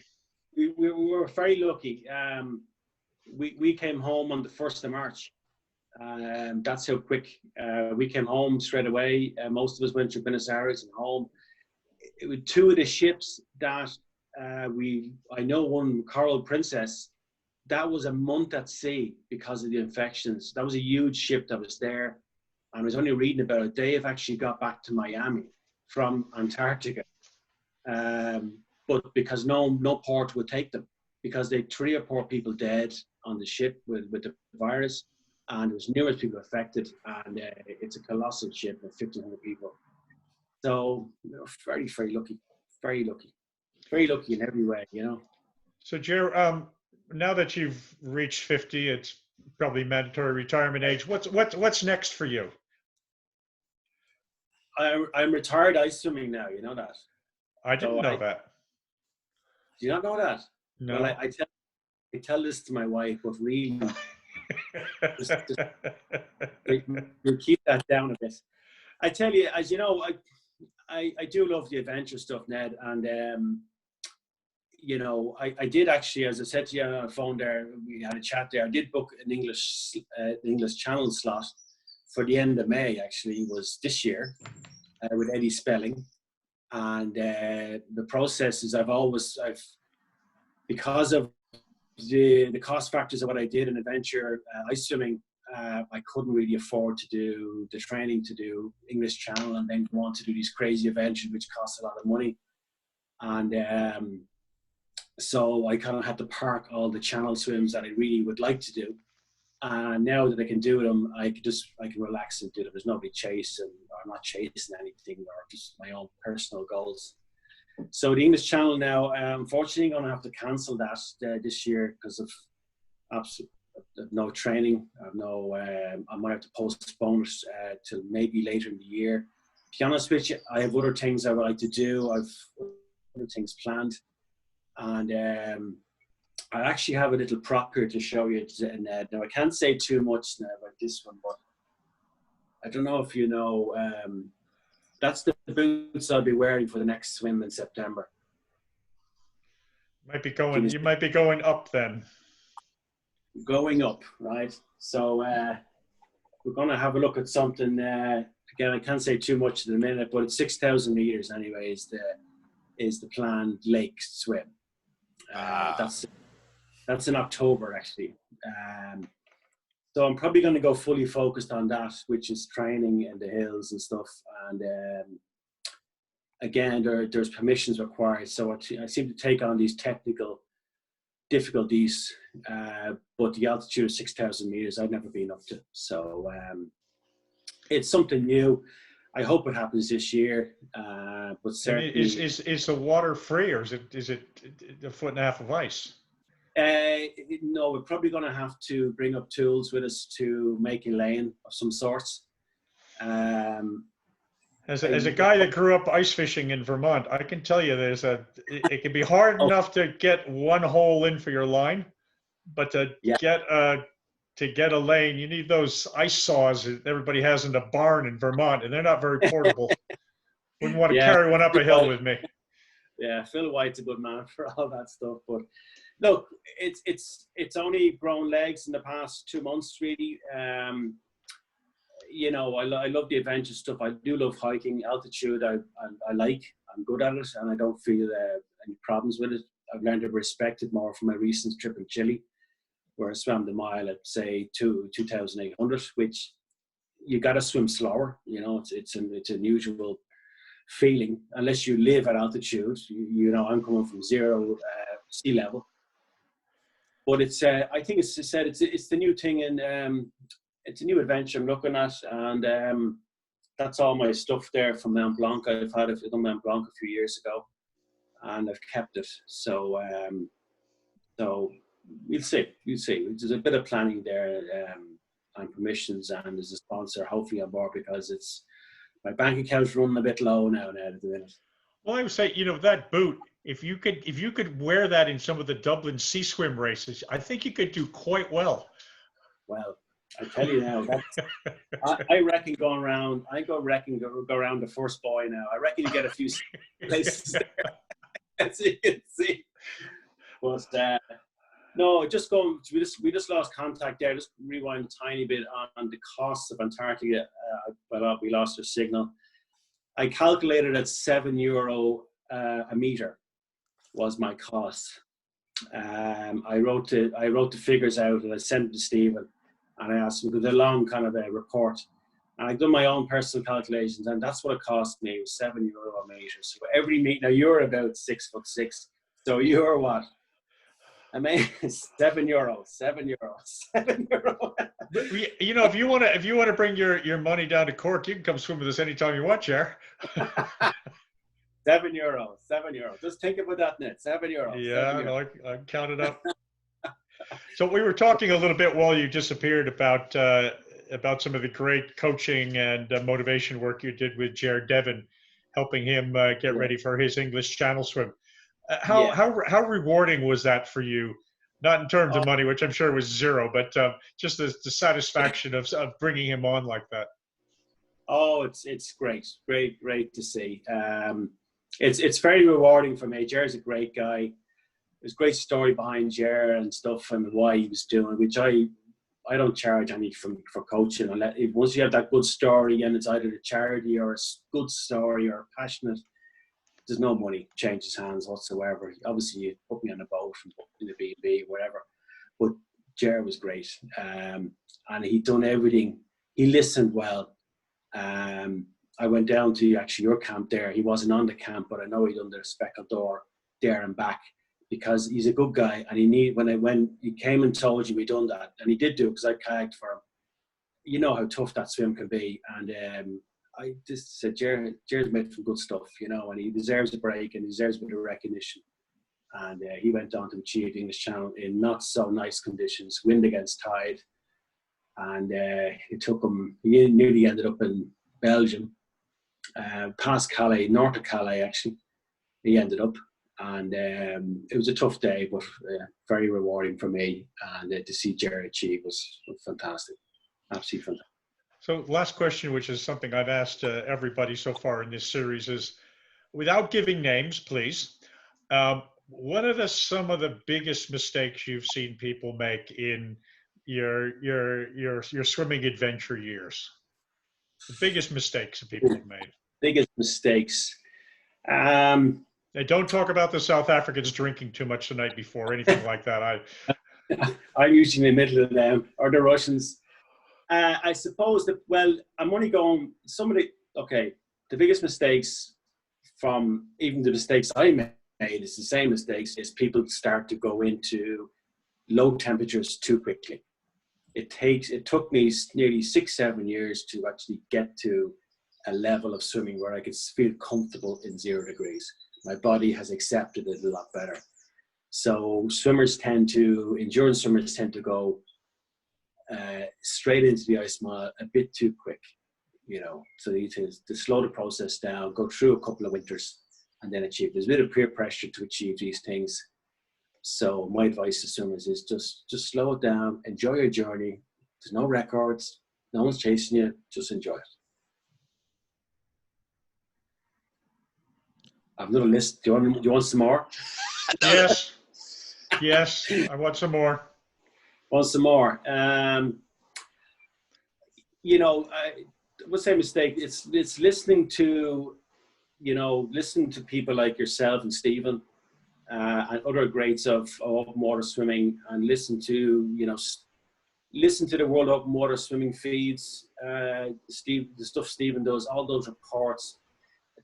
we were very lucky. We came home on the 1st of March. That's how quick we came home straight away. Most of us went to Buenos Aires and home. It was 2 of the ships that I know one, Coral Princess, that was a month at sea because of the infections. That was a huge ship that was there. And I was only reading about it. They have actually got back to Miami from Antarctica. But because no port would take them, because they 3 or 4 people dead on the ship with the virus, and there was numerous people affected, and it's a colossal ship with 1,500 people. So very, very lucky, very lucky, very lucky in every way, you know. So, Jer, now that you've reached 50, it's probably mandatory retirement age. What's next for you? I'm retired ice swimming now. You know that. I didn't know that. Do you not know that? No. Well, I tell this to my wife, but really, you keep that down a bit. I tell you, as you know, I do love the adventure stuff, Ned, and you know, I did actually, as I said to you on the phone there, we had a chat there. I did book an English Channel slot for the end of May. Actually, was this year with Eddie Spelling, and the process is I've because of the cost factors of what I did in adventure ice swimming, I couldn't really afford to do the training to do English Channel and then go on to do these crazy adventures which cost a lot of money, and so I kind of had to park all the channel swims that I really would like to do. And now that I can do them, I can relax and do them. There's nobody chasing, or I'm not chasing anything, or just my own personal goals. So the English Channel now, unfortunately, I'm going to have to cancel that this year because of no training. I might have to postpone it till maybe later in the year. To be honest with you, I have other things I would like to do. I've other things planned. And I actually have a little prop here to show you, Ned. Now, I can't say too much now about this one, but I don't know if you know, that's the boots I'll be wearing for the next swim in September. You might be going up then. Going up, right? So we're going to have a look at something. Again, I can't say too much in a minute, but it's 6,000 meters anyway is the planned lake swim. That's in October actually. So I'm probably going to go fully focused on that, which is training in the hills and stuff. And again, there's permissions required. So I seem to take on these technical difficulties, but the altitude of 6,000 meters I've never been up to. So it's something new. I hope it happens this year, but certainly. Is the water free, or is it a foot and a half of ice? No, we're probably going to have to bring up tools with us to make a lane of some sorts. As a guy that grew up ice fishing in Vermont, I can tell you it can be hard enough to get one hole in for your line, but to get a lane, you need those ice saws that everybody has in the barn in Vermont, and they're not very portable. Wouldn't want to carry one up a hill with me. Yeah, Phil White's a good man for all that stuff. But look, it's only grown legs in the past 2 months, really. You know, I love the adventure stuff. I do love hiking. Altitude, I like. I'm good at it, and I don't feel any problems with it. I've learned to respect it more from my recent trip in Chile, where I swam the mile at, say, 2,800, which you got to swim slower. You know, it's an unusual feeling unless you live at altitude. You know, I'm coming from zero sea level, but it's I think it's the new thing, and it's a new adventure I'm looking at, and that's all my stuff there from Mount Blanc. I've done Mount Blanc a few years ago, and I've kept it. So we'll see. There's a bit of planning there, and permissions, and there's a sponsor hopefully on board, because it's my bank account's running a bit low now at the minute. Well, I would say, that boot, if you could wear that in some of the Dublin Sea Swim races, I think you could do quite well. Well, I tell you now, I reckon go around the first buoy now. I reckon you get a few places there, as you can see. But no, just going. We just lost contact there. Just rewind a tiny bit on the costs of Antarctica. We lost our signal. I calculated at €7 a meter was my cost. I wrote the figures out and I sent it to Stephen, and I asked him to do a long kind of a report. And I've done my own personal calculations, and that's what it cost me. It was €7 a meter. So every meter, now you're about 6'6", so you're what? I mean, €7, €7. If you want to bring your money down to Cork, you can come swim with us anytime you want, Ger. €7. Just think about that, Ned. €7. Yeah, no, I counted up. So we were talking a little bit while you disappeared about some of the great coaching and motivation work you did with Ger Devon, helping him get ready for his English Channel swim. How rewarding was that for you? Not in terms of money, which I'm sure was zero, but just the satisfaction of bringing him on like that. Oh, it's great to see. It's very rewarding for me. Ger's a great guy. There's a great story behind Ger and stuff, and why he was doing, which I don't charge any for coaching. Once you have that good story, and it's either a charity or a good story or passionate, there's no money changes hands whatsoever. Obviously, you put me on a boat and put me in a B&B, whatever. But Ger was great, and he'd done everything. He listened well. I went down to actually your camp there. He wasn't on the camp, but I know he'd done the speckled door there and back, because he's a good guy. And when he came and told you we done that, and he did do it because I kayaked for him. You know how tough that swim can be, and I just said, Ger's made some good stuff, and he deserves a break and he deserves a bit of recognition. And he went on to achieve the English Channel in not so nice conditions, wind against tide. And it took him, he nearly ended up in Belgium, past Calais, north of Calais actually, he ended up. And it was a tough day, but very rewarding for me. And to see Ger achieve was fantastic, absolutely fantastic. So last question, which is something I've asked everybody so far in this series, is, without giving names, please, what are some of the biggest mistakes you've seen people make in your swimming adventure years? The biggest mistakes that people have made. Biggest mistakes. Hey, don't talk about the South Africans drinking too much the night before, or anything like that. I'm usually in the middle of them, or the Russians. I suppose that, I'm only going, the biggest mistakes, from even the mistakes I made, it's the same mistakes, is people start to go into low temperatures too quickly. It took me nearly 6-7 years to actually get to a level of swimming where I could feel comfortable in 0 degrees. My body has accepted it a lot better. So endurance swimmers tend to go straight into the ice mile a bit too quick, so they need to slow the process down, go through a couple of winters, and then achieve. There's a bit of peer pressure to achieve these things. So my advice to swimmers is just slow it down, enjoy your journey. There's no records, no one's chasing you, just enjoy it. I've another list. Do you want some more? Yes, I want some more. Want some more? I would say mistake. It's listening to, listening to people like yourself and Stephen and other greats of open water swimming, and listen to the World Open Water Swimming feeds. The stuff Stephen does, all those reports.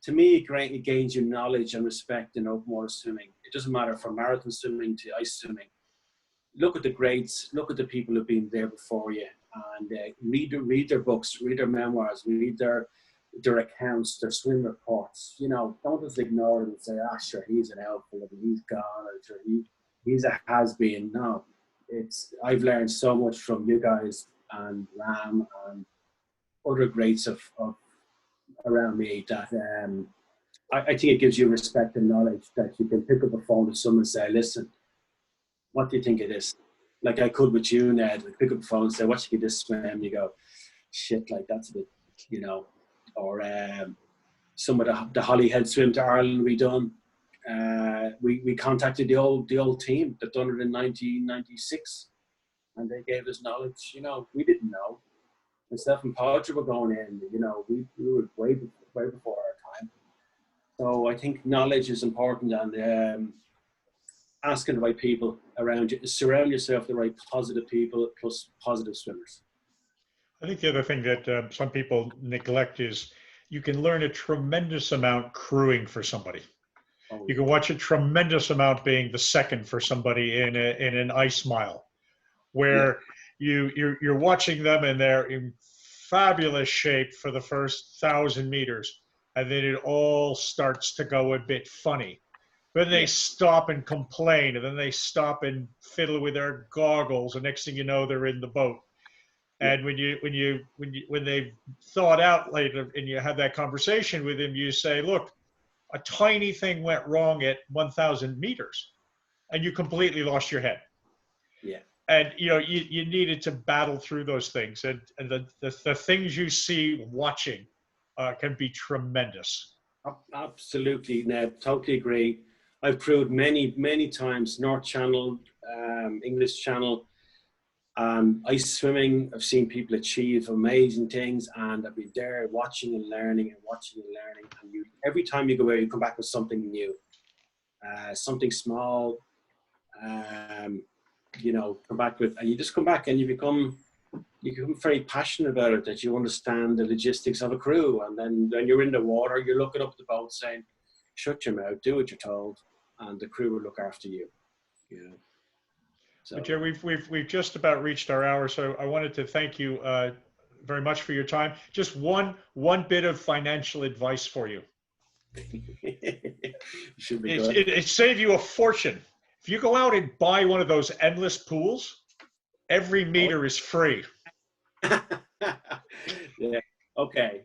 To me, it gains you knowledge and respect in open water swimming. It doesn't matter from marathon swimming to ice swimming. Look at the greats, look at the people who've been there before you, and read their books, read their memoirs, read their their accounts, their swim reports. You know, don't just ignore them and say, "Ah, sure, he's an outfielder, he's gone, or sure, he's a has-been." No, I've learned so much from you guys and Ram and other greats of around me that I think it gives you respect and knowledge that you can pick up a phone to someone and say, "Listen, what do you think of this?" Like I could with you, Ned. Like pick up the phone and say, "What do you think of this swim?" You go, "Shit, like that's a bit," you know. Or some of the Holyhead swim to Ireland we done. We contacted the old team that done it in 1996, and they gave us knowledge. You know, we didn't know. Myself and Podger were going in. You know, we were way before our time. So I think knowledge is important, and asking the right people around you. Surround yourself with the right positive people plus positive swimmers. I think the other thing that some people neglect is you can learn a tremendous amount crewing for somebody. Oh, You can watch a tremendous amount being the second for somebody in an ice mile, where you're watching them and they're in fabulous shape for the first 1,000 meters, and then it all starts to go a bit funny. Then they stop and complain, and then they stop and fiddle with their goggles, and next thing you know, they're in the boat. And when they've thought out later and you have that conversation with him, you say, "Look, a tiny thing went wrong at 1,000 meters, and you completely lost your head." Yeah. And you needed to battle through those things, and the things you see watching can be tremendous. Absolutely, Ned. Totally agree. I've crewed many times North Channel, English Channel. Ice swimming, I've seen people achieve amazing things, and I've been there watching and learning. And every time you go out, you come back with something new, something small. Come back with, and you just come back and you become very passionate about it. That you understand the logistics of a crew, and then when you're in the water, you're looking up at the boat saying, "Shut your mouth, do what you're told, and the crew will look after you." You know. So. But Jerry, we've just about reached our hour, so I wanted to thank you very much for your time. Just one bit of financial advice for you. Should be good. It saved you a fortune. If you go out and buy one of those endless pools, every meter is free. Yeah. Okay.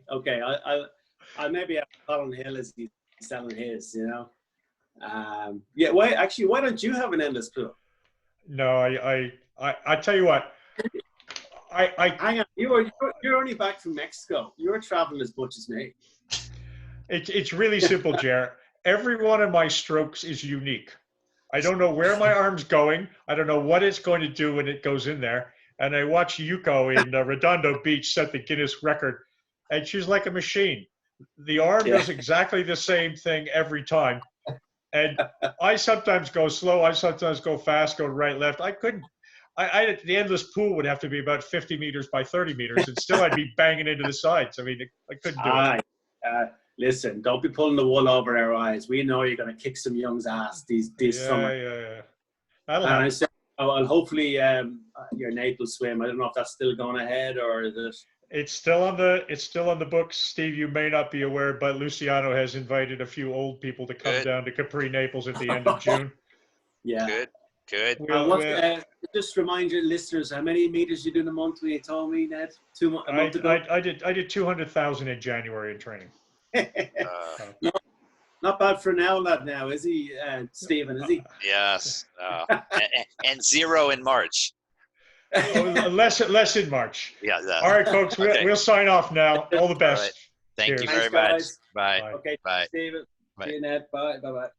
I'll maybe have Colin Hill as he's selling his. You know. Why don't you have an endless pool? No, I tell you what. Hang on. You're only back from Mexico. You're traveling as much as me. It's really simple, Jer. Every one of my strokes is unique. I don't know where my arm's going. I don't know what it's going to do when it goes in there. And I watched Yuko in Redondo Beach set the Guinness record, and she's like a machine. The arm does exactly the same thing every time. And I sometimes go slow. I sometimes go fast, go right, left. The endless pool would have to be about 50 meters by 30 meters, and still I'd be banging into the sides. I mean, I couldn't do it. Listen, don't be pulling the wool over our eyes. We know you're going to kick some young's ass this summer. Yeah. That'll happen. Well, hopefully your Naples swim. I don't know if that's still going ahead or is it. It's still on the books, Steve. You may not be aware, but Luciano has invited a few old people to come down to Capri, Naples at the end of June. Yeah. Good. Just remind your listeners how many meters you do in a month. You told me, Ned, a month ago. I did 200,000 in January in training. Not bad for now, lad. Now is he, Stephen? Is he? Yes. And 0 in March. Less in March. Yeah. All right, folks. We'll sign off now. All the best. All right. Thank you Thanks, very much. guys. Bye. Okay. Bye. Stephen. Bye. See you, Ned. Bye. Bye.